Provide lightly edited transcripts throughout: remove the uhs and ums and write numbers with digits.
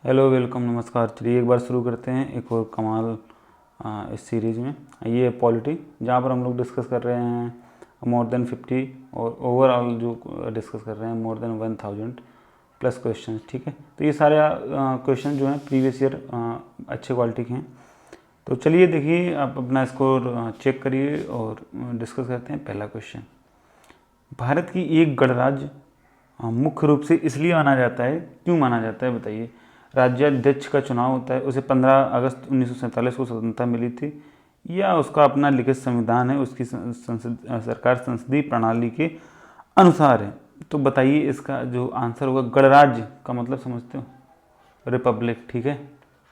Hello, welcome, नमस्कार। चलिए एक बार शुरू करते हैं एक और कमाल इस सीरीज़ में। ये पॉलिटी, जहाँ पर हम लोग डिस्कस कर रहे हैं मोर देन 50 और ओवरऑल जो डिस्कस कर रहे हैं मोर देन 1000 प्लस क्वेश्चन। ठीक है, तो ये सारे क्वेश्चन जो हैं प्रीवियस ईयर अच्छे क्वालिटी के हैं। तो चलिए देखिए, आप अपना स्कोर चेक करिए और डिस्कस करते हैं। पहला क्वेश्चन, भारत की एक गणराज्य मुख्य रूप से इसलिए माना जाता है, क्यों माना जाता है बताइए। राज्याध्यक्ष का चुनाव होता है, उसे 15 अगस्त 1947 को स्वतंत्रता मिली थी, या उसका अपना लिखित संविधान है, उसकी सरकार संसदीय प्रणाली के अनुसार है। तो बताइए इसका जो आंसर होगा, गणराज्य का मतलब समझते हो, रिपब्लिक। ठीक है,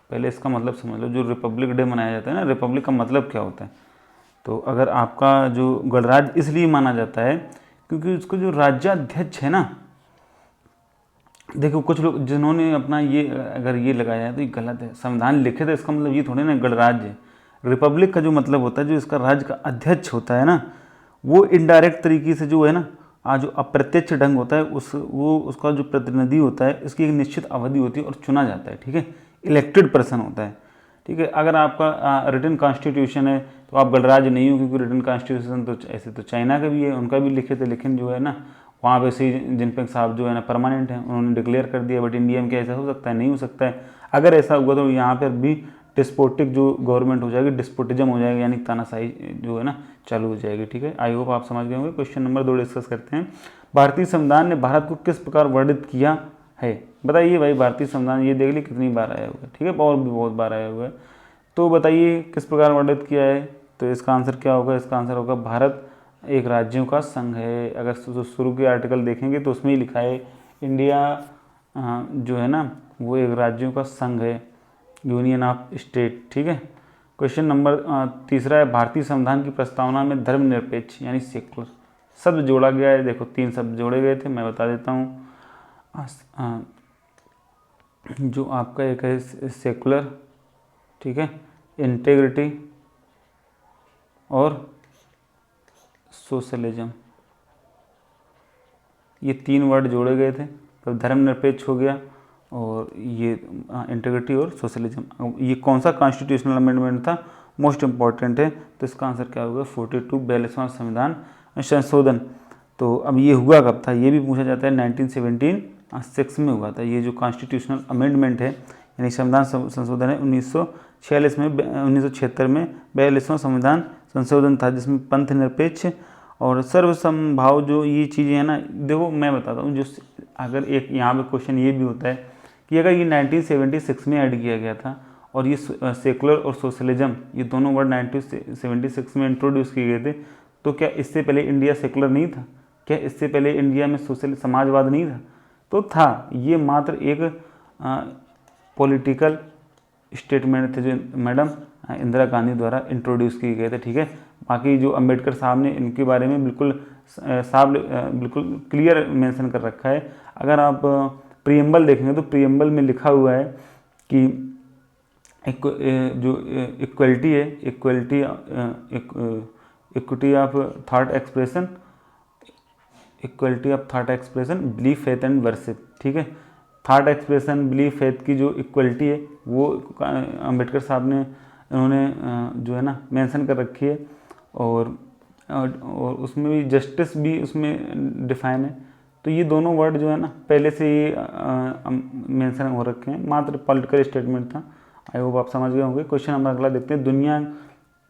पहले इसका मतलब समझ लो। जो रिपब्लिक डे मनाया जाता है ना, रिपब्लिक का मतलब क्या होता है। तो अगर आपका जो गणराज्य इसलिए माना जाता है क्योंकि उसको जो राज्याध्यक्ष है ना, देखो कुछ लोग जिन्होंने अपना ये अगर ये लगाया है तो ये गलत है। संविधान लिखे थे, इसका मतलब ये थोड़े ना गणराज्य। रिपब्लिक का जो मतलब होता है, जो इसका राज्य का अध्यक्ष होता है ना, वो इनडायरेक्ट तरीके से जो है ना, आज जो अप्रत्यक्ष ढंग होता है उसका जो प्रतिनिधि होता है, इसकी एक निश्चित अवधि होती है और चुना जाता है। ठीक है, इलेक्टेड पर्सन होता है। ठीक है, अगर आपका रिटन कॉन्स्टिट्यूशन है तो आप गणराज्य नहीं हो, क्योंकि रिटन कॉन्स्टिट्यूशन तो ऐसे तो चाइना का भी है, उनका भी लिखे थे, लेकिन जो है ना वहाँ पे सी जिनपिंग साहब जो है ना परमानेंट हैं, उन्होंने डिक्लेयर कर दिया। बट इंडिया में क्या ऐसा हो सकता है? नहीं हो सकता है। अगर ऐसा हुआ तो यहाँ पर भी डिस्पोटिक जो गवर्नमेंट हो जाएगी, डिस्पोटिज्म हो जाएगा, यानी तानाशाही जो है ना चालू हो जाएगी। ठीक है, आई होप आप समझ गए होंगे। क्वेश्चन नंबर 2 डिस्कस करते हैं। भारतीय संविधान ने भारत को किस प्रकार वर्णित किया है? बताइए भाई, भारतीय संविधान ये देख ली कितनी बार आया हुआ है। ठीक है, और भी बहुत बार आया हुआ है। तो बताइए किस प्रकार वर्णित किया है। तो इसका आंसर क्या होगा? इसका आंसर होगा भारत एक राज्यों का संघ है। अगर शुरू के आर्टिकल देखेंगे तो उसमें ही लिखा है इंडिया जो है ना वो एक राज्यों का संघ है, यूनियन ऑफ स्टेट। ठीक है, क्वेश्चन नंबर तीसरा है, भारतीय संविधान की प्रस्तावना में धर्मनिरपेक्ष यानी सेकुलर शब्द जोड़ा गया है। देखो 3 शब्द जोड़े गए थे, मैं बता देता हूँ। जो आपका एक है सेकुलर, ठीक है, इंटेग्रिटी और सोशलिज्म, ये 3 वर्ड जोड़े गए थे। तो धर्मनिरपेक्ष हो गया और ये इंटेग्रिटी और सोशलिज्म। ये कौन सा कॉन्स्टिट्यूशनल अमेंडमेंट था? मोस्ट इम्पॉर्टेंट है। तो इसका आंसर क्या होगा? 42 42वां संविधान संशोधन। तो अब ये हुआ कब था? ये भी पूछा जाता है। 1976 में हुआ था ये जो कॉन्स्टिट्यूशनल अमेंडमेंट है, यानी संविधान संशोधन है 1946 में। 1976 में 42वां संविधान संशोधन था, जिसमें पंथ निरपेक्ष और सर्वसमभाव जो ये चीज़ें हैं ना। देखो मैं बताता हूँ, जो अगर एक यहाँ पे क्वेश्चन ये भी होता है कि अगर ये 1976 में ऐड किया गया था और ये सेकुलर और सोशलिज्म ये दोनों वर्ड 1976 में इंट्रोड्यूस किए गए थे, तो क्या इससे पहले इंडिया सेकुलर नहीं था? क्या इससे पहले इंडिया में सोशल समाजवाद नहीं था? तो था। ये मात्र एक पॉलिटिकल स्टेटमेंट थे जो मैडम इंदिरा गांधी द्वारा इंट्रोड्यूस किए गए थे। ठीक है, बाकी जो अंबेडकर साहब ने इनके बारे में बिल्कुल साफ बिल्कुल क्लियर मेंशन कर रखा है। अगर आप प्रीएम्बल देखेंगे तो प्रीएम्बल में लिखा हुआ है कि जो इक्वलिटी है, equity of thought expression, equality of thought expression, belief, faith and worship. ठीक है, थॉट एक्सप्रेशन, बिलीफ, फेथ की जो इक्वलिटी है वो अंबेडकर साहब ने उन्होंने जो है ना मेंशन कर रखी है। और उसमें भी जस्टिस भी उसमें डिफाइन है। तो ये दोनों वर्ड जो है ना पहले से ही मेंशन हो रखे हैं, मात्र पॉलिटिकल स्टेटमेंट था। आई होप आप समझ गए होंगे। क्वेश्चन नंबर अगला देखते हैं। दुनिया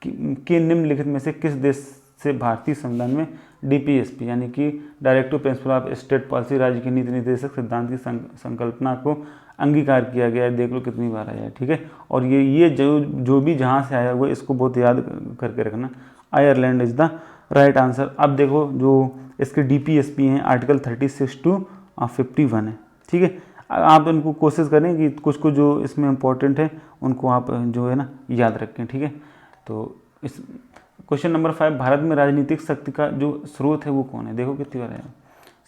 के निम्नलिखित में से किस देश से भारतीय संविधान में डीपीएसपी यानी कि directive principle of state policy, राज्य की नीति निर्देशक सिद्धांत की संकल्पना को अंगीकार किया गया है? देख लो कितनी बार आया है। ठीक है, और ये जो भी जहाँ से आया हुआ है इसको बहुत याद करके रखना। Ireland is the right answer. अब देखो जो इसके डीपीएसपी हैं आर्टिकल 36 to 51 है। ठीक है, आप इनको कोशिश करें कि कुछ जो इसमें इंपॉर्टेंट है उनको आप जो है ना याद रखें। ठीक है, तो इस क्वेश्चन नंबर 5, भारत में राजनीतिक शक्ति का जो स्रोत है वो कौन है? देखो कितनी बार है।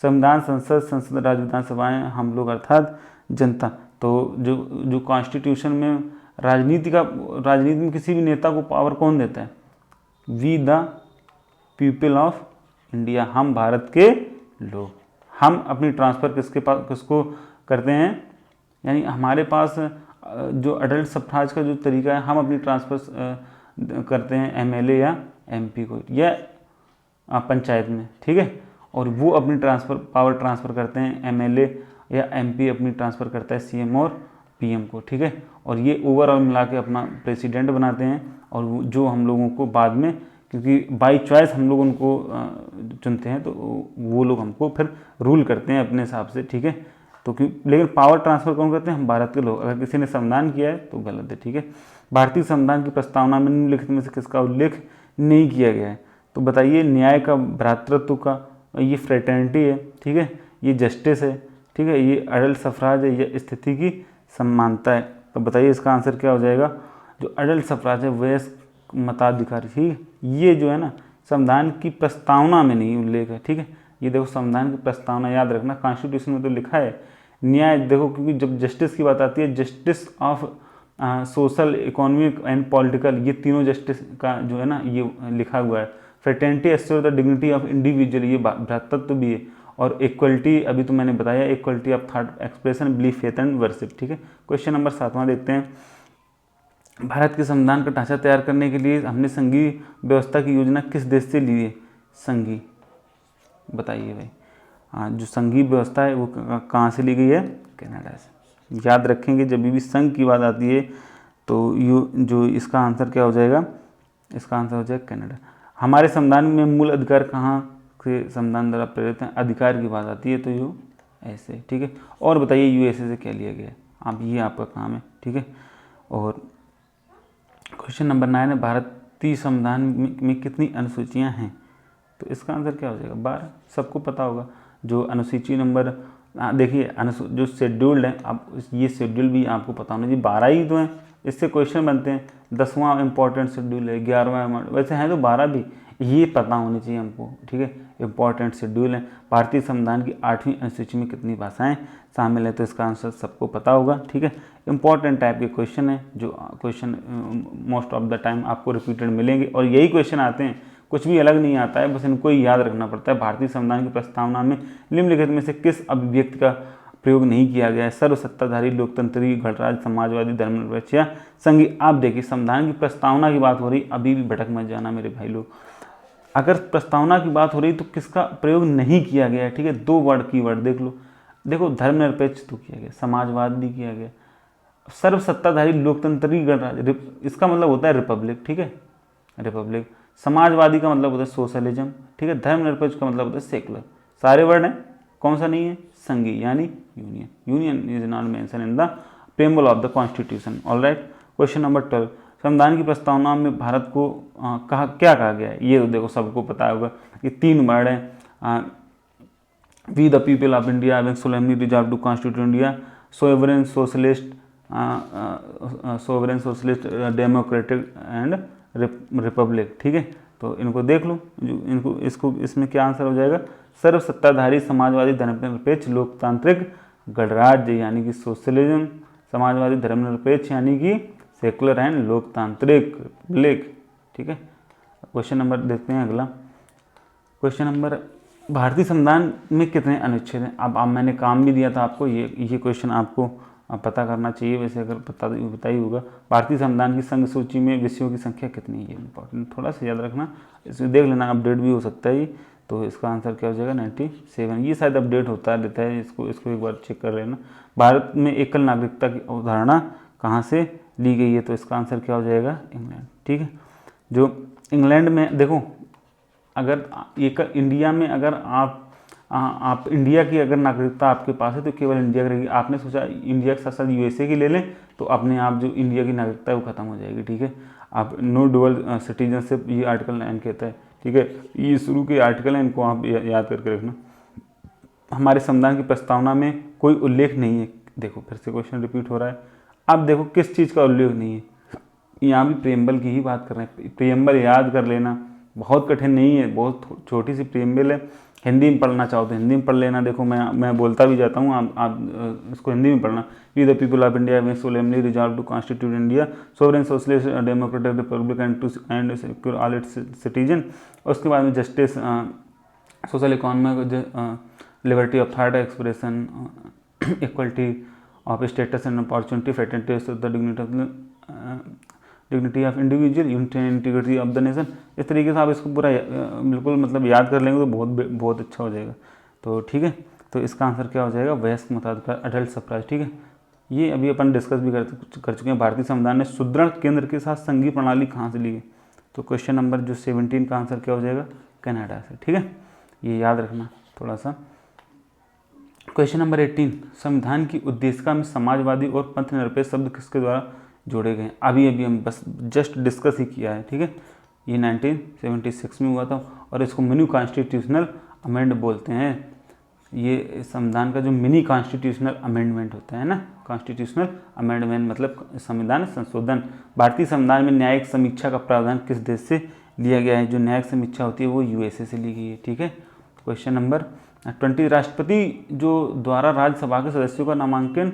संविधान, संसद, राज्य विधानसभाएं, हम लोग अर्थात जनता। तो जो कॉन्स्टिट्यूशन में राजनीति में किसी भी नेता को पावर कौन देता है? We the people of India, हम भारत के लोग। हम अपनी ट्रांसफ़र किसको करते हैं? यानी हमारे पास जो अडल्ट सफराज का जो तरीका है, हम अपनी ट्रांसफ़र करते हैं एमएलए या एमपी को या पंचायत में, ठीक है, और वो अपनी पावर ट्रांसफ़र करते हैं एमएलए या एमपी अपनी ट्रांसफ़र करता है सीएम और पीएम को, ठीक है, और ये ओवरऑल मिला के अपना प्रेसिडेंट बनाते हैं, और जो हम लोगों को बाद में, क्योंकि बाई चॉइस हम लोग उनको चुनते हैं, तो वो लोग हमको फिर रूल करते हैं अपने हिसाब से, ठीक है। तो लेकिन पावर ट्रांसफ़र कौन करते हैं? हम भारत के लोग। अगर किसी ने संविधान किया है तो गलत है, ठीक है। भारतीय संविधान की प्रस्तावना में निम्नलिखित में से किसका उल्लेख नहीं किया गया है? तो बताइए, न्याय का, भ्रातृत्व का, ये फ्रेटर्निटी है, ठीक है, ये जस्टिस है, ठीक है, ये अडल्ट सफराज है, ये स्थिति की समानता है। तो बताइए इसका आंसर क्या हो जाएगा? जो अडल्ट सफराज है, वयस्क मताधिकार, ठीक है, ये जो है ना संविधान की प्रस्तावना में नहीं उल्लेख है, ठीक है। ये देखो संविधान की प्रस्तावना याद रखना, कॉन्स्टिट्यूशन में तो लिखा है न्याय, देखो क्योंकि जब जस्टिस की बात आती है, justice of social, economic and political, ये तीनों जस्टिस का जो है ना ये लिखा हुआ है। Fraternity assure the dignity of individual, ये भ्रातृत्व भी है, और इक्वलिटी अभी तो मैंने बताया, equality of thought expression, belief, faith and worship, ठीक है। क्वेश्चन नंबर 7वां देखते हैं। भारत के संविधान का ढांचा तैयार करने के लिए हमने संघीय व्यवस्था की योजना किस देश से ली है? संघीय, बताइए भाई। हाँ, जो संघीय व्यवस्था है वो कहाँ से ली गई है? कनाडा से। याद रखेंगे जब भी संघ की बात आती है तो जो इसका आंसर क्या हो जाएगा? इसका आंसर हो जाएगा कनाडा। हमारे संविधान में मूल अधिकार कहाँ से संविधान द्वारा प्रेरित हैं? अधिकार की बात आती है तो यू ऐसे, ठीक है। और बताइए यूएसए से क्या लिया गया है? आप, ये आपका काम है, ठीक है। और क्वेश्चन नंबर 9 है, भारतीय संविधान में कितनी अनुसूचियाँ हैं? तो इसका आंसर क्या हो जाएगा? 12। सबको पता होगा। जो अनुसूची नंबर, देखिए जो शेड्यूल्ड है, अब ये शेड्यूल भी आपको पता होना चाहिए, 12 ही तो हैं, इससे क्वेश्चन बनते हैं। 10वां इंपॉर्टेंट शेड्यूल है, 11वां, वैसे हैं तो 12 भी, ये पता होनी चाहिए हमको, ठीक है। इंपॉर्टेंट शेड्यूल है। भारतीय संविधान की 8वीं अनुसूची में कितनी भाषाएं शामिल है? तो इसका आंसर सबको पता होगा, ठीक है। इंपॉर्टेंट टाइप के क्वेश्चन है, जो question most of the time आपको रिपीटेड मिलेंगे, और यही क्वेश्चन आते हैं, कुछ भी अलग नहीं आता है, बस इनको ही याद रखना पड़ता है। भारतीय संविधान की प्रस्तावना में निम्नलिखित में से किस अभिव्यक्ति का प्रयोग नहीं किया गया है? सर्वसत्ताधारी, लोकतंत्री, गणराज्य, समाजवादी, धर्मनिरपेक्ष या संघीय। आप देखिए संविधान की प्रस्तावना की बात हो रही, अभी भी भटक मत जाना मेरे भाई लोग। अगर प्रस्तावना की बात हो रही तो किसका प्रयोग नहीं किया गया है, ठीक है। 2 वर्ड की वर्ड देख लो, देखो धर्मनिरपेक्ष तो किया गया, समाजवाद भी किया गया, सर्वसत्ताधारी, लोकतंत्री, गणराज्य, इसका मतलब होता है रिपब्लिक, ठीक है, रिपब्लिक। समाजवादी का मतलब होता है सोशलिज्म, ठीक है। धर्मनिरपेक्ष का मतलब होता है सेकुलर। सारे वर्ड हैं, कौन सा नहीं है? संघीय यानी union. Union is not mention in the preamble of the constitution. Alright. Question number 12, संविधान की प्रस्तावना में भारत को क्या कहा गया है? ये तो देखो सबको पता होगा, ये 3 वर्ड हैं। We the people of India having solemnly resolve to constitute India, sovereign socialist, democratic and republic, ठीक है। तो इनको देख लो, जो इसको इसमें क्या आंसर हो जाएगा? सर्वसत्ताधारी, समाजवादी, धर्मनिरपेक्ष, लोकतांत्रिक, गणराज्य यानी कि सोशलिज्म, समाजवादी, धर्मनिरपेक्ष यानी कि सेकुलर एंड लोकतांत्रिक, रिपब्लिक, ठीक है। क्वेश्चन नंबर देखते हैं अगला। क्वेश्चन नंबर, भारतीय संविधान में कितने अनुच्छेद हैं? अब मैंने काम भी दिया था आपको, ये क्वेश्चन आपको पता करना चाहिए, वैसे अगर पता ही होगा। भारतीय संविधान की संघ सूची में विषयों की संख्या कितनी है? इंपॉर्टेंट, थोड़ा सा याद रखना, इसमें देख लेना, अपडेट भी हो सकता है। तो इसका आंसर क्या हो जाएगा? 97। ये शायद अपडेट होता रहता है, इसको एक बार चेक कर लेना। भारत में एकल नागरिकता की अवधारणा कहाँ से ली गई है? तो इसका आंसर क्या हो जाएगा? इंग्लैंड, ठीक है। जो इंग्लैंड में देखो, अगर इंडिया में अगर आप इंडिया की अगर नागरिकता आपके पास है तो केवल इंडिया की रहेगी। आपने सोचा इंडिया के साथ साथ यूएसए की ले लें तो अपने आप जो इंडिया की नागरिकता है वो खत्म हो जाएगी, ठीक है। आप नो डुअल सिटीजनशिप, ये आर्टिकल 9 कहता है, ठीक है। ये शुरू के आर्टिकल हैं, इनको आप याद करके रखना। हमारे संविधान की प्रस्तावना में कोई उल्लेख नहीं है। देखो फिर से क्वेश्चन रिपीट हो रहा है। अब देखो किस चीज़ का उल्लेख नहीं है, यहाँ भी प्रेम्बल की ही बात कर रहे हैं। प्रेम्बल याद कर लेना, बहुत कठिन नहीं है, बहुत छोटी सी प्रेम्बल है। हिंदी में पढ़ना चाहो तो हिंदी में पढ़ लेना। देखो मैं बोलता भी जाता हूँ, आप इसको हिंदी में पढ़ना। We the people of India have solemnly resolve to constitute India sovereign socialist democratic republic and secure all its citizen. उसके बाद में justice, social economic, liberty of thought expression, equality of status and opportunity, fraternity of the dignity of individual, unity and integrity of the nation. इस तरीके से आप इसको पूरा बिल्कुल मतलब याद कर लेंगे तो बहुत अच्छा हो जाएगा। तो ठीक है, तो इसका आंसर क्या हो जाएगा, वयस्क मताधिकार, अडल्ट सफ्राज। ठीक है, ये अभी अपन डिस्कस भी कर चुके हैं। भारतीय संविधान ने सुदृढ़ केंद्र के साथ संघीय प्रणाली कहाँ से ली है? तो क्वेश्चन नंबर जो 17 का आंसर क्या हो जाएगा, कनाडा से। ठीक है, ये याद रखना थोड़ा सा। क्वेश्चन नंबर 18, संविधान की उद्देशिका में समाजवादी और पंथ निरपेक्ष शब्द किसके द्वारा जोड़े गए? अभी हम बस जस्ट डिस्कस ही किया है। ठीक है, ये 1976 में हुआ था और इसको मिनी कॉन्स्टिट्यूशनल अमेंड बोलते हैं। ये संविधान का जो मिनी कॉन्स्टिट्यूशनल अमेंडमेंट होता है ना, कॉन्स्टिट्यूशनल अमेंडमेंट मतलब संविधान संशोधन। भारतीय संविधान में न्यायिक समीक्षा का प्रावधान किस देश से लिया गया है? जो न्यायिक समीक्षा होती है वो यूएसए से ली गई है। ठीक है, क्वेश्चन नंबर 20, राष्ट्रपति जो द्वारा राज्यसभा के सदस्यों का नामांकन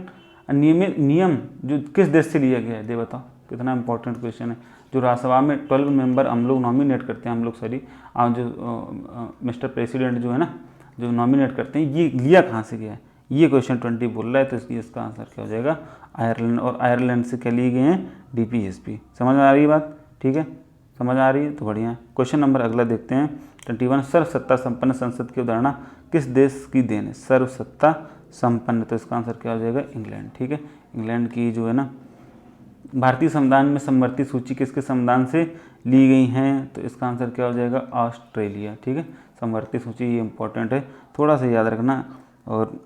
नियम जो किस देश से लिया गया है? दे बताओ, कितना इंपॉर्टेंट क्वेश्चन है। जो राज्यसभा में 12 मेंबर हम लोग नॉमिनेट करते हैं, जो मिस्टर प्रेसिडेंट जो है ना, जो नॉमिनेट करते हैं, ये लिया कहाँ से गया है? ये क्वेश्चन 20 बोल रहा है, तो इसलिए इसका आंसर क्या हो जाएगा, आयरलैंड। और आयरलैंड से क्या लिए गए हैं? डीपीएसपी। समझ में आ रही है बात? ठीक है, समझ आ रही है तो बढ़िया है। क्वेश्चन नंबर अगला देखते हैं 21, सर्वसत्ता संपन्न संसद की अवधारणा किस देश की देन है? सर्वसत्ता संपन्न, तो इसका आंसर क्या हो जाएगा, इंग्लैंड। ठीक है, इंग्लैंड की जो है ना। भारतीय संविधान में समवर्ती सूची किसके संविधान से ली गई हैं? तो इसका आंसर क्या हो जाएगा, ऑस्ट्रेलिया। ठीक है, समवर्ती सूची ये इंपॉर्टेंट है, थोड़ा सा याद रखना। और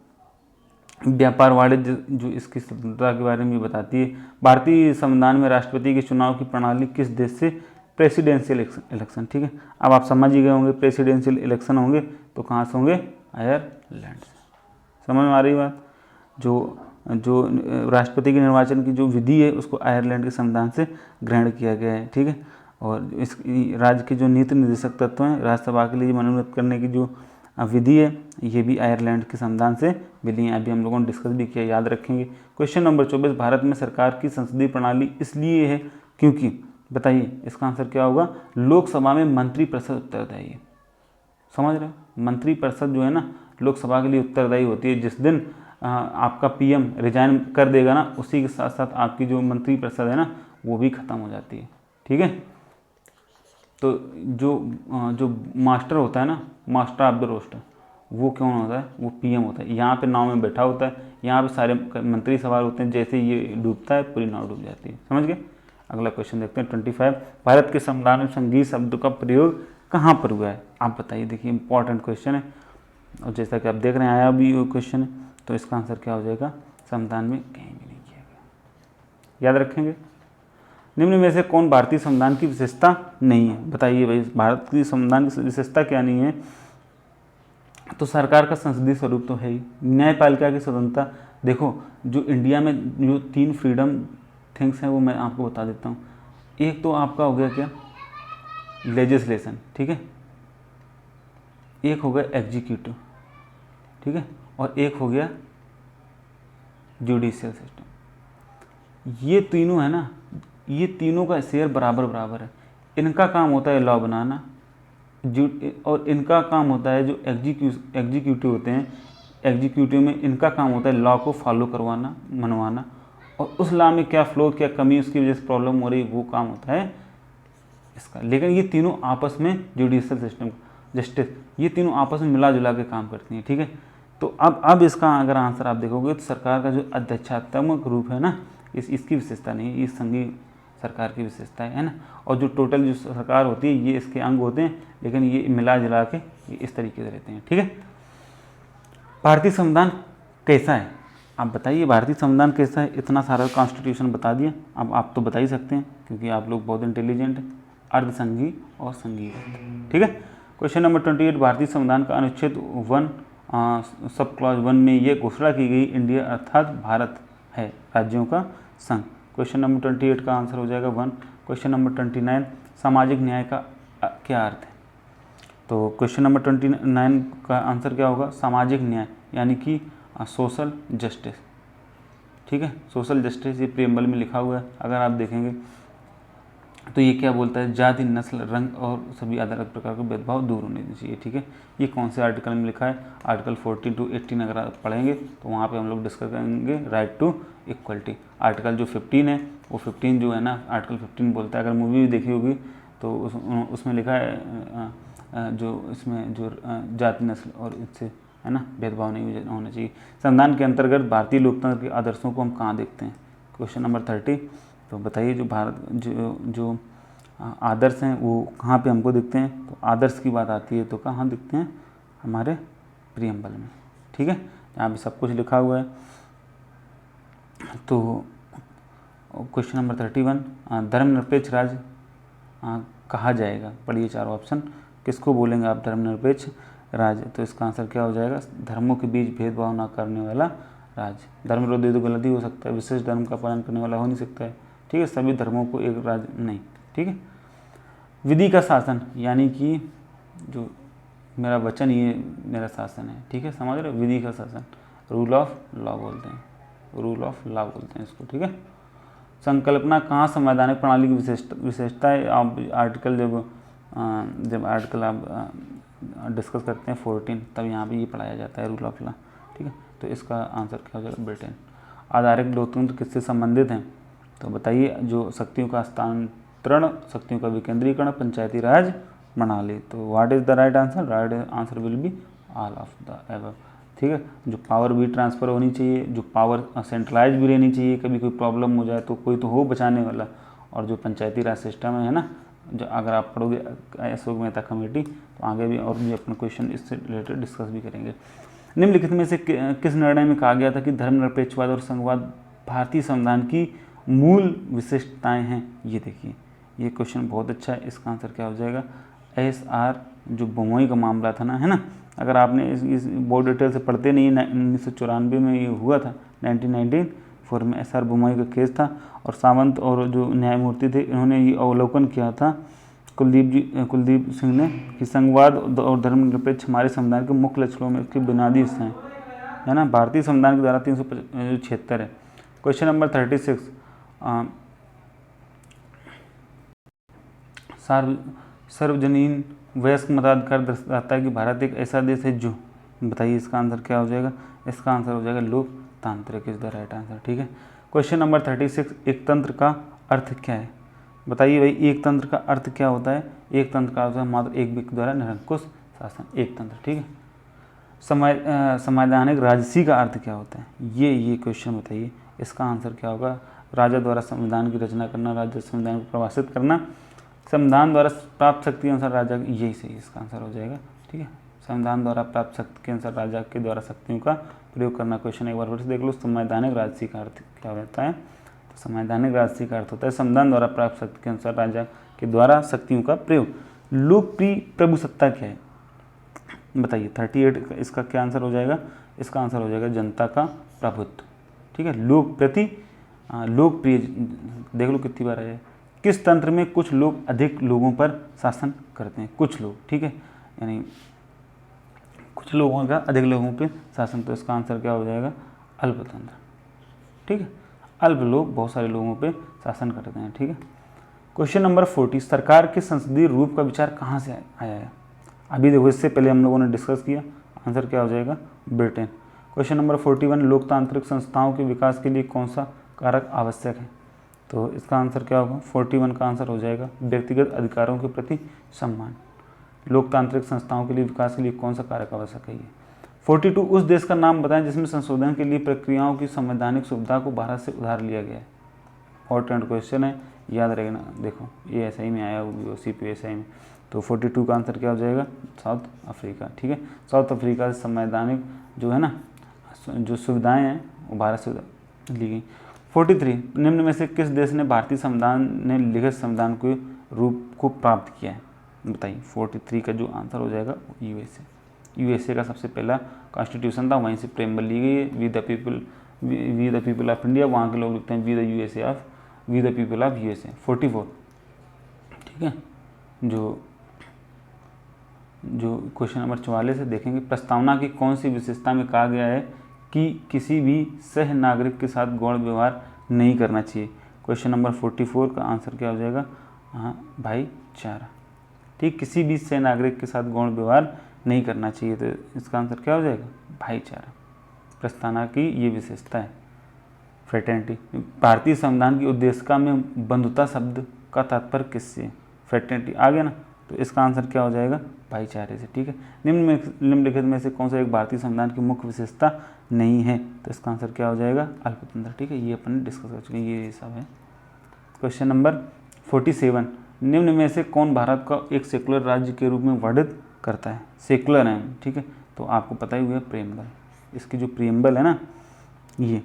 व्यापार वाणिज्य जो इसकी स्वतंत्रता के बारे में बताती है। भारतीय संविधान में राष्ट्रपति के चुनाव की प्रणाली किस देश से? Presidential election. ठीक है, अब आप समझ ही गए होंगे, प्रेसिडेंशियल इलेक्शन होंगे तो कहाँ से होंगे? आयरलैंड से। समझ में आ रही बात? जो राष्ट्रपति के निर्वाचन की जो विधि है उसको आयरलैंड के संविधान से ग्रहण किया गया है। ठीक है, और इस राज्य के जो नीति निर्देशक तत्व हैं, राज्यसभा के लिए मनोनीत करने की जो विधि है, ये भी आयरलैंड के संविधान से मिली है। अभी हम लोगों ने डिस्कस भी किया, याद रखेंगे। क्वेश्चन नंबर 24, भारत में सरकार की संसदीय प्रणाली इसलिए है क्योंकि, बताइए इसका आंसर क्या होगा, लोकसभा में मंत्रिपरिषद उत्तरदायी है। समझ रहे हो? मंत्रिपरिषद जो है ना, लोकसभा के लिए उत्तरदायी होती है। जिस दिन आपका पीएम रिजाइन कर देगा ना, उसी के साथ साथ आपकी जो मंत्रिपरिषद है ना, वो भी खत्म हो जाती है। ठीक है, तो जो मास्टर होता है ना, मास्टर ऑफ द रोस्टर, वो कौन होता है? वो पीएम होता है। यहाँ पे नाव में बैठा होता है, यहाँ पे सारे मंत्री सवार होते हैं, जैसे ये डूबता है पूरी नाव डूब जाती है। समझ गए? अगला क्वेश्चन देखते हैं 25, भारत के संविधान में संघीय शब्द का प्रयोग कहाँ पर हुआ है? आप बताइए। देखिए इंपॉर्टेंट क्वेश्चन है, और जैसा कि आप देख रहे हैं आया भी वो क्वेश्चन है, तो इसका आंसर क्या हो जाएगा, संविधान में कहीं भी नहीं किया गया। याद रखेंगे। निम्न में से कौन भारतीय संविधान की विशेषता नहीं है? बताइए भाई, भारत की संविधान की विशेषता क्या नहीं है? तो सरकार का संसदीय स्वरूप तो है ही, न्यायपालिका की स्वतंत्रता। देखो, जो इंडिया में जो 3 फ्रीडम थिंग्स हैं वो मैं आपको बता देता हूँ। एक तो आपका हो गया क्या, लेजिस्लेशन। ठीक है, एक हो गया एग्जीक्यूटिव। ठीक है, और एक हो गया जुडिशियल सिस्टम। ये तीनों है ना, ये तीनों का शेयर बराबर बराबर है। इनका काम होता है लॉ बनाना, और इनका काम होता है जो एग्जीक्यूटिव होते हैं, एग्जीक्यूटिव में इनका काम होता है लॉ को फॉलो करवाना, मनवाना, और उस लॉ में क्या फ्लो, क्या कमी, उसकी वजह से प्रॉब्लम हो रही, वो काम होता है इसका। लेकिन ये तीनों आपस में, जुडिशियल सिस्टम, जस्टिस, ये तीनों आपस में मिला जुला के काम करती हैं। ठीक है, तो अब इसका अगर आंसर आप देखोगे तो सरकार का जो अध्यक्षात्मक रूप है ना, इसकी विशेषता नहीं है, ये संघीय सरकार की विशेषता है ना। और जो टोटल जो सरकार होती है ये इसके अंग होते हैं, लेकिन ये मिला जुला के ये इस तरीके से रहते हैं। ठीक है, भारतीय संविधान कैसा है? आप बताइए, भारतीय संविधान कैसा है? इतना सारा कॉन्स्टिट्यूशन बता दिया, अब आप तो बता ही सकते हैं क्योंकि आप लोग बहुत इंटेलिजेंट हैं। अर्धसंघीय और संघीय। ठीक है, क्वेश्चन नंबर 28, भारतीय संविधान का अनुच्छेद 1 सब क्लॉज 1 में ये घोषणा की गई, इंडिया अर्थात भारत है राज्यों का संघ। क्वेश्चन नंबर 28 का आंसर हो जाएगा 1। क्वेश्चन नंबर 29, सामाजिक न्याय का क्या अर्थ है? तो क्वेश्चन नंबर 29 का आंसर क्या होगा, सामाजिक न्याय यानी कि सोशल जस्टिस। ठीक है, सोशल जस्टिस ये प्रीएम्बल में लिखा हुआ है, अगर आप देखेंगे तो ये क्या बोलता है, जाति, नस्ल, रंग और सभी अलग प्रकार के भेदभाव दूर होने चाहिए। ठीक है, ये कौन से आर्टिकल में लिखा है, आर्टिकल 14 to 18 अगर आप पढ़ेंगे तो वहाँ पे हम लोग डिस्कस करेंगे राइट टू इक्वलिटी। आर्टिकल जो 15 है वो 15 जो है ना, आर्टिकल 15 बोलता है, अगर मूवी भी देखी होगी तो उसमें लिखा है जो इसमें जो जाति, नस्ल और इससे है ना भेदभाव नहीं होना चाहिए। संविधान के अंतर्गत भारतीय लोकतंत्र के आदर्शों को हम कहाँ देखते हैं, क्वेश्चन नंबर 30। तो बताइए जो भारत जो आदर्श हैं वो कहाँ पे हमको दिखते हैं, तो आदर्श की बात आती है तो कहाँ दिखते हैं, हमारे प्रियम्बल में। ठीक है, यहाँ पे सब कुछ लिखा हुआ है। तो क्वेश्चन नंबर 31, धर्मनिरपेक्ष राज्य कहा जाएगा, पढ़िए चारों ऑप्शन, किसको बोलेंगे आप धर्मनिरपेक्ष राज्य, तो इसका आंसर क्या हो जाएगा, धर्मों के बीच भेदभाव ना करने वाला राज्य। धर्म विरोधी तो गलत ही हो सकता है, विशेष धर्म का पालन करने वाला हो नहीं सकता है। ठीक है, सभी धर्मों को एक राज्य नहीं। ठीक है, विधि का शासन, यानी कि जो मेरा वचन ये मेरा शासन है। ठीक है, समझ रहे, विधि का शासन, रूल ऑफ लॉ बोलते हैं, रूल ऑफ लॉ बोलते हैं इसको। ठीक है, संकल्पना कहाँ संवैधानिक प्रणाली की विशेषता है, आप आर्टिकल जब आर्टिकल आप डिस्कस करते हैं 14 तब यहाँ पे ये पढ़ाया जाता है रूल ऑफ लॉ। ठीक है, तो इसका आंसर क्या हो जाएगा, ब्रिटेन। आधारिक लोकतंत्र किससे संबंधित हैं, तो बताइए, जो शक्तियों का हस्तांतरण, शक्तियों का विकेंद्रीकरण, पंचायती राज प्रणाली। तो what is the right answer, right answer will be all of the above. ठीक है, जो पावर भी ट्रांसफ़र होनी चाहिए, जो पावर सेंट्रलाइज भी रहनी चाहिए, कभी कोई प्रॉब्लम हो जाए तो कोई तो हो बचाने वाला, और जो पंचायती राज सिस्टम है ना, जो अगर आप पढ़ोगे अशोक मेहता कमेटी तो आगे भी और भी अपन क्वेश्चन इससे रिलेटेड डिस्कस भी करेंगे। निम्नलिखित में से किस निर्णय में कहा गया था कि धर्मनिरपेक्षवाद और संघवाद भारतीय संविधान की मूल विशिष्टताएं हैं, ये देखिए, ये क्वेश्चन बहुत अच्छा है, इसका आंसर क्या हो जाएगा, SR जो बमोई का मामला था ना, है ना, अगर आपने इस बहुत डिटेल से पढ़ते नहीं, 1994 में ये हुआ था, 1994 में SR बमोई का केस था, और सावंत और जो न्यायमूर्ति थे इन्होंने ये अवलोकन किया था, कुलदीप सिंह ने, कि संघवाद और धर्मनिरपेक्ष हमारे संविधान के मुख्य लक्ष्यों में इसके बुनियादी हिस्से हैं, है ना, भारतीय संविधान की धारा 376 है। क्वेश्चन नंबर 36, सार्वजनीन वयस्क मताधिकार दर्शाता है कि भारत एक ऐसा देश है जो, बताइए इसका आंसर क्या हो जाएगा, इसका आंसर हो जाएगा लोकतांत्रिक इज द राइट आंसर। ठीक है, क्वेश्चन नंबर 36, एक तंत्र का अर्थ क्या है, बताइए भाई, एक तंत्र का अर्थ क्या होता है, एक तंत्र का अर्थ है मात्र एक व्यक्ति द्वारा निरंकुश शासन, एक तंत्र। ठीक है, संवैधानिक राजसी का अर्थ क्या होता है, ये क्वेश्चन बताइए, इसका आंसर क्या होगा, राजा द्वारा संविधान की रचना करना, राज्य संविधान को प्रवासित करना, संविधान द्वारा प्राप्त शक्ति के अनुसार राजा, यही सही इसका आंसर हो जाएगा। ठीक है, संविधान द्वारा प्राप्त शक्ति के अनुसार राजा के द्वारा शक्तियों का प्रयोग करना। क्वेश्चन एक बार फिर से देख लो, संवैधानिक राजसी का अर्थ क्या होता है, तो संवैधानिक राजसी का अर्थ होता है संविधान द्वारा प्राप्त शक्ति के अनुसार राजा के द्वारा शक्तियों का प्रयोग। लोकप्रिय प्रभुसत्ता क्या है, बताइए, 38 इसका क्या आंसर हो जाएगा, इसका आंसर हो जाएगा जनता का प्रभुत्व। ठीक है, लोकप्रिय देख लो कितनी बार है, किस तंत्र में कुछ लोग अधिक लोगों पर शासन करते हैं, कुछ लोग। ठीक है, यानी कुछ लोगों का अधिक लोगों पर शासन, तो इसका आंसर क्या हो जाएगा, अल्पतंत्र। ठीक है, अल्प लोग बहुत सारे लोगों पे शासन करते हैं। ठीक है, क्वेश्चन नंबर 40, सरकार के संसदीय रूप का विचार कहाँ से आया है, अभी देखो इससे पहले हम लोगों ने डिस्कस किया, आंसर क्या हो जाएगा, ब्रिटेन। क्वेश्चन नंबर 41, लोकतांत्रिक संस्थाओं के विकास के लिए कौन सा कारक आवश्यक है, तो इसका आंसर क्या होगा, 41 का आंसर हो जाएगा व्यक्तिगत अधिकारों के प्रति सम्मान। लोकतांत्रिक संस्थाओं के लिए विकास के लिए कौन सा कारक आवश्यक है, ये 42, उस देश का नाम बताएं जिसमें संशोधन के लिए प्रक्रियाओं की संवैधानिक सुविधा को भारत से उधार लिया गया है। इंपॉर्टेंट क्वेश्चन है, याद रहेगा ना, देखो ये ऐसा ही में आया वो CPSI में। तो 42 का आंसर क्या हो जाएगा, साउथ अफ्रीका। ठीक है, साउथ अफ्रीका से संवैधानिक जो है ना जो सुविधाएं हैं वो भारत से ली गई। 43, निम्न में से किस देश ने भारतीय संविधान ने लिखित संविधान के रूप को प्राप्त किया है, बताइए। 43 का जो आंसर हो जाएगा USA का सबसे पहला कॉन्स्टिट्यूशन था, वहीं से प्रेमबल ली गई है, we the people of India, वहाँ के लोग लिखते हैं we the people of USA। 44, ठीक है, जो क्वेश्चन नंबर 44 से देखेंगे, प्रस्तावना की कौन सी विशेषता में कहा गया है कि किसी भी सह नागरिक के साथ गौण व्यवहार नहीं करना चाहिए। क्वेश्चन नंबर 44 का आंसर क्या हो जाएगा, भाईचारा। ठीक, किसी भी सह नागरिक के साथ गौण व्यवहार नहीं करना चाहिए, तो इसका आंसर क्या हो जाएगा? भाईचारा। प्रस्तावना की ये विशेषता है। फ्रेटर्निटी, भारतीय संविधान की उद्देशिका में बंधुता शब्द का तात्पर्य किससे? फ्रेटर्निटी आ गया ना, तो इसका आंसर क्या हो जाएगा? भाईचारे से। ठीक है, निम्नलिखित में से कौन सा एक भारतीय संविधान की मुख्य विशेषता नहीं है? तो इसका आंसर क्या हो जाएगा? अल्पतंत्र। ठीक है, ये अपन ने डिस्कस कर चुके हैं, ये सब है। क्वेश्चन नंबर 47, निम्न में से कौन भारत का एक सेकुलर राज्य के रूप में वर्णित करता है? सेकुलर है, ठीक है, तो आपको पता ही हुआ प्रेमबल। इसकी जो प्रेमबल है ना, ये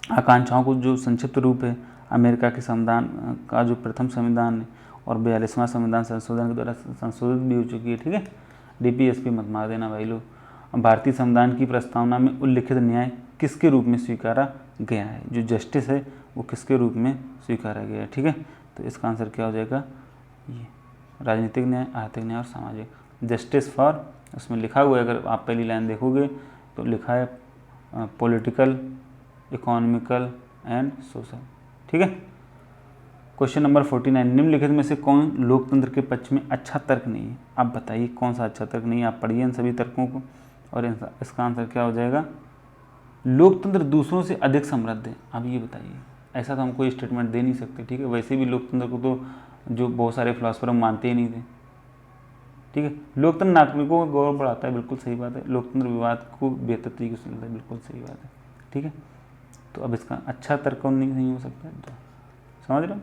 आकांक्षाओं को जो संक्षिप्त रूप है, अमेरिका के संविधान का जो प्रथम संविधान है और 42वां संविधान संशोधन के द्वारा संशोधित भी हो चुकी है। ठीक है, DPSP मत मार देना भाई लोग। भारतीय संविधान की प्रस्तावना में उल्लिखित न्याय किसके रूप में स्वीकारा गया है? जो जस्टिस है वो किसके रूप में स्वीकारा गया है? ठीक है, तो इसका आंसर क्या हो जाएगा? ये राजनीतिक न्याय, आर्थिक न्याय और सामाजिक। जस्टिस फॉर, उसमें लिखा हुआ है, अगर आप पहली लाइन देखोगे तो लिखा है पॉलिटिकल, इकोनॉमिकल एंड सोशल। ठीक है, क्वेश्चन नंबर 49, निम्नलिखित में से कौन लोकतंत्र के पक्ष में अच्छा तर्क नहीं है? आप बताइए कौन सा अच्छा तर्क नहीं है? आप पढ़िए इन सभी तर्कों को और इसका आंसर क्या हो जाएगा? लोकतंत्र दूसरों से अधिक समृद्ध है। अब ये बताइए, ऐसा तो हम कोई स्टेटमेंट दे नहीं सकते। ठीक है, वैसे भी लोकतंत्र को तो जो बहुत सारे फिलोसफर मानते ही नहीं थे। ठीक है, लोकतंत्र नागरिकों का गौरव बढ़ाता है, बिल्कुल सही बात है। लोकतंत्र विवाद को बेहतर तरीके से सुलझाता है, बिल्कुल सही बात है। ठीक है, तो अब इसका अच्छा तर्क नहीं हो सकता, तो समझ रहे हो?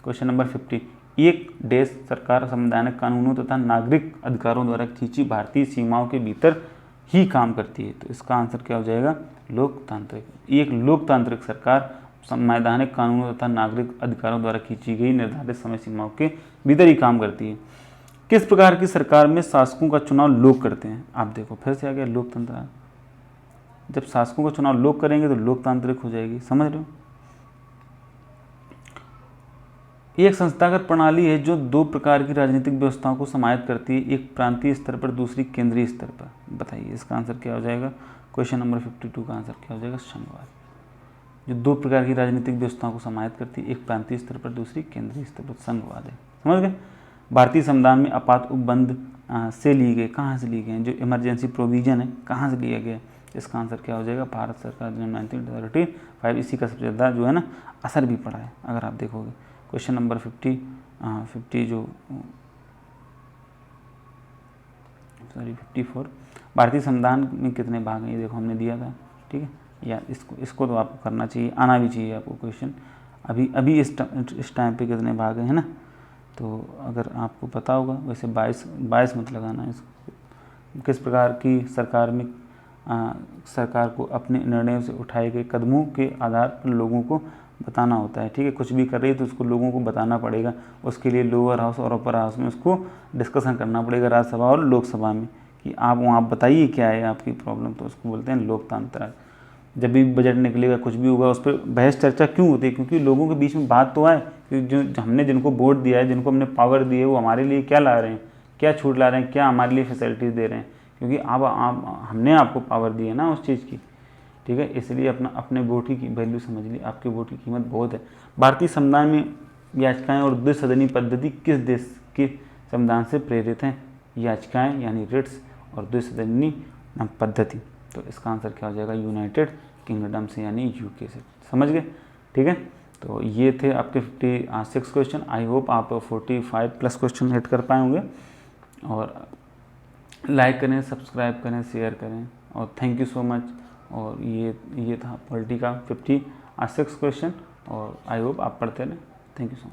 क्वेश्चन नंबर 50, एक देश सरकार संवैधानिक कानूनों तथा नागरिक अधिकारों द्वारा खींची भारतीय सीमाओं के भीतर ही काम करती है, तो इसका आंसर क्या हो जाएगा? लोकतांत्रिक। एक लोकतांत्रिक सरकार संवैधानिक कानूनों तथा नागरिक अधिकारों द्वारा खींची गई निर्धारित समय सीमाओं के भीतर ही काम करती है। किस प्रकार की सरकार में शासकों का चुनाव लोग करते हैं? आप देखो फिर से आ गया लोकतंत्र। जब शासकों का चुनाव लोग करेंगे तो लोकतांत्रिक हो जाएगी, समझ रहे हो? एक संस्थागत प्रणाली है जो दो प्रकार की राजनीतिक व्यवस्थाओं को समाहित करती है, एक प्रांतीय स्तर पर, दूसरी केंद्रीय स्तर पर। बताइए इसका आंसर क्या हो जाएगा? क्वेश्चन नंबर 52 का आंसर क्या हो जाएगा? संघवाद। जो दो प्रकार की राजनीतिक व्यवस्थाओं को समाहित करती है, एक प्रांतीय स्तर पर, दूसरी केंद्रीय स्तर पर, संघवाद है। समझ गए? भारतीय संविधान में आपात उपबंध से लिए गए, कहाँ से लिए गए? जो इमरजेंसी प्रोविजन है, कहाँ से लिया गया? इसका आंसर क्या हो जाएगा? भारत सरकार 1935। इसी का सबसे ज़्यादा जो है ना असर भी पड़ा है, अगर आप देखोगे। क्वेश्चन नंबर 54, भारतीय संविधान में कितने भाग हैं? ये देखो हमने दिया था। ठीक है, या इसको तो आपको करना चाहिए, आना भी चाहिए आपको क्वेश्चन। अभी इस टाइम पे कितने भाग हैं, है ना? तो अगर आपको पता होगा, वैसे 22 मत लगाना है इसको। किस प्रकार की सरकार को अपने निर्णयों से उठाए गए कदमों के आधार पर लोगों को बताना होता है। ठीक है, कुछ भी कर रही है तो उसको लोगों को बताना पड़ेगा। उसके लिए लोअर हाउस और अपर हाउस में उसको डिस्कशन करना पड़ेगा, राज्यसभा और लोकसभा में, कि आप वहाँ बताइए क्या है आपकी प्रॉब्लम। तो उसको बोलते हैं लोकतंत्र। जब भी बजट निकलेगा, कुछ भी होगा, उस पर बहस चर्चा क्यों होती है? क्योंकि लोगों के बीच में बात तो आए कि जो हमने जिनको वोट दिया है, जिनको हमने पावर दी है, वो हमारे लिए क्या ला रहे हैं, क्या छूट ला रहे हैं, क्या हमारे लिए फैसिलिटीज़ दे रहे हैं। क्योंकि हमने आपको पावर दी है ना उस चीज़ की। ठीक है, इसलिए अपने वोट की वैल्यू समझ ली, आपके वोट की कीमत बहुत है। भारतीय संविधान में याचिकाएं और द्विसदनी पद्धति किस देश के संविधान से प्रेरित हैं? याचिकाएं यानी रिट्स और द्विसदनी पद्धति, तो इसका आंसर क्या हो जाएगा? यूनाइटेड किंगडम से, यानी यूके से। समझ गए? ठीक है, तो ये थे आपके 56 क्वेश्चन। आई होप आप 45+ क्वेश्चन हिट कर पाए होंगे। और लाइक करें, सब्सक्राइब करें, शेयर करें, और थैंक यू सो मच। और ये था पॉलिटी का 56 क्वेश्चन, और आई होप आप पढ़ते रहें। Thank you so much.